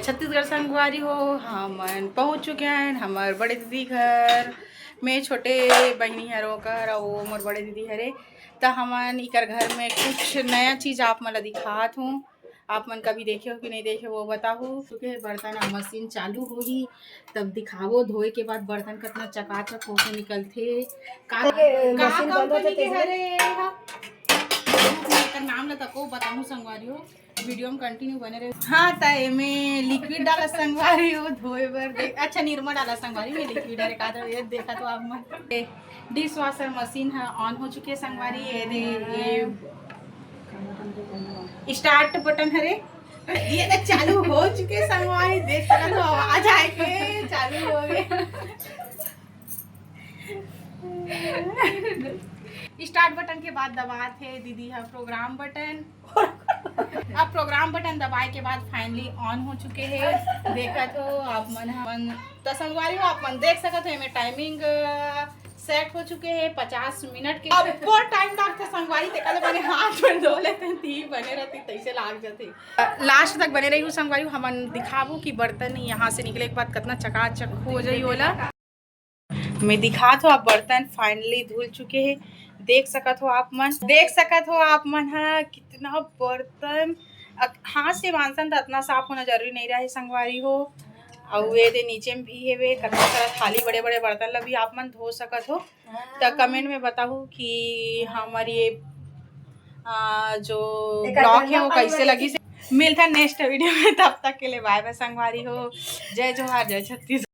छत्तीसगढ़ संगवारी हो। हम पहुँच चुके हैं हमार बड़े दीदी घर में। छोटे बहनी हरों कर और मोर बड़े दीदी हरे तो हमन इकर घर में कुछ नया चीज़ आप मन दिखात हूँ। आप मन कभी देखे हो कि नहीं देखे वो बताओ। क्योंकि बर्तन मशीन चालू होगी तब दिखावो। धोए के बाद बर्तन कितना चकाचक होके निकलते। का कंपनी के हरे नाम ला तको बताऊँ संगवारी हो। वीडियो में कंटिन्यू बने रहे। हाँ तो में लिक्विड डाला संगवारी हो धोए बर। अच्छा निरमा डाला संगवारी में लिक्विड डाले का ये देखा तो आप मन। डिश वॉशर मशीन है ऑन हो चुकी है संगवारी। ये स्टार्ट बटन हरे ये तो चालू हो चुके संगवारी। देख सकते तो आवाज आए के चालू हो गए। स्टार्ट बटन के बाद दबाते दीदी है प्रोग्राम बटन। अब प्रोग्राम बटन दबाए के बाद फाइनली ऑन हो चुके हैं। देखा तो आप मन तो संगवारी हो आप मन देख सकते हो। में टाइमिंग सेट हो चुके हैं 50 मिनट के। अब बहुत टाइम लगता संगवारी ते कल बने हाथ में धो लेते थी बने रहती तैसे लाग जाते। लास्ट तक बने रही हूँ संगवारी। हमन दिखाबू कि बर्तन यहाँ से निकले के बाद कितना चकाचक हो जाई होला। मैं दिखा तो आप बर्तन फाइनली धुल चुके हैं। देख सकत हो आप मन हाँ कितना बर्तन हाथ से मानसन तो इतना साफ होना जरूरी नहीं रहा है संगवारी हो। और ये दे नीचे में भी है वे कितना सारा थाली बड़े बड़े बर्तन ला भी आप मन धो सकत हो। तो कमेंट में बताओ कि हमारी ये जो ब्लॉग है वो कैसे लगी। मिलता है नेक्स्ट वीडियो में। तब तक के लिए बाय बाय संगवारी हो। जय जोहार जय छत्तीसगढ़।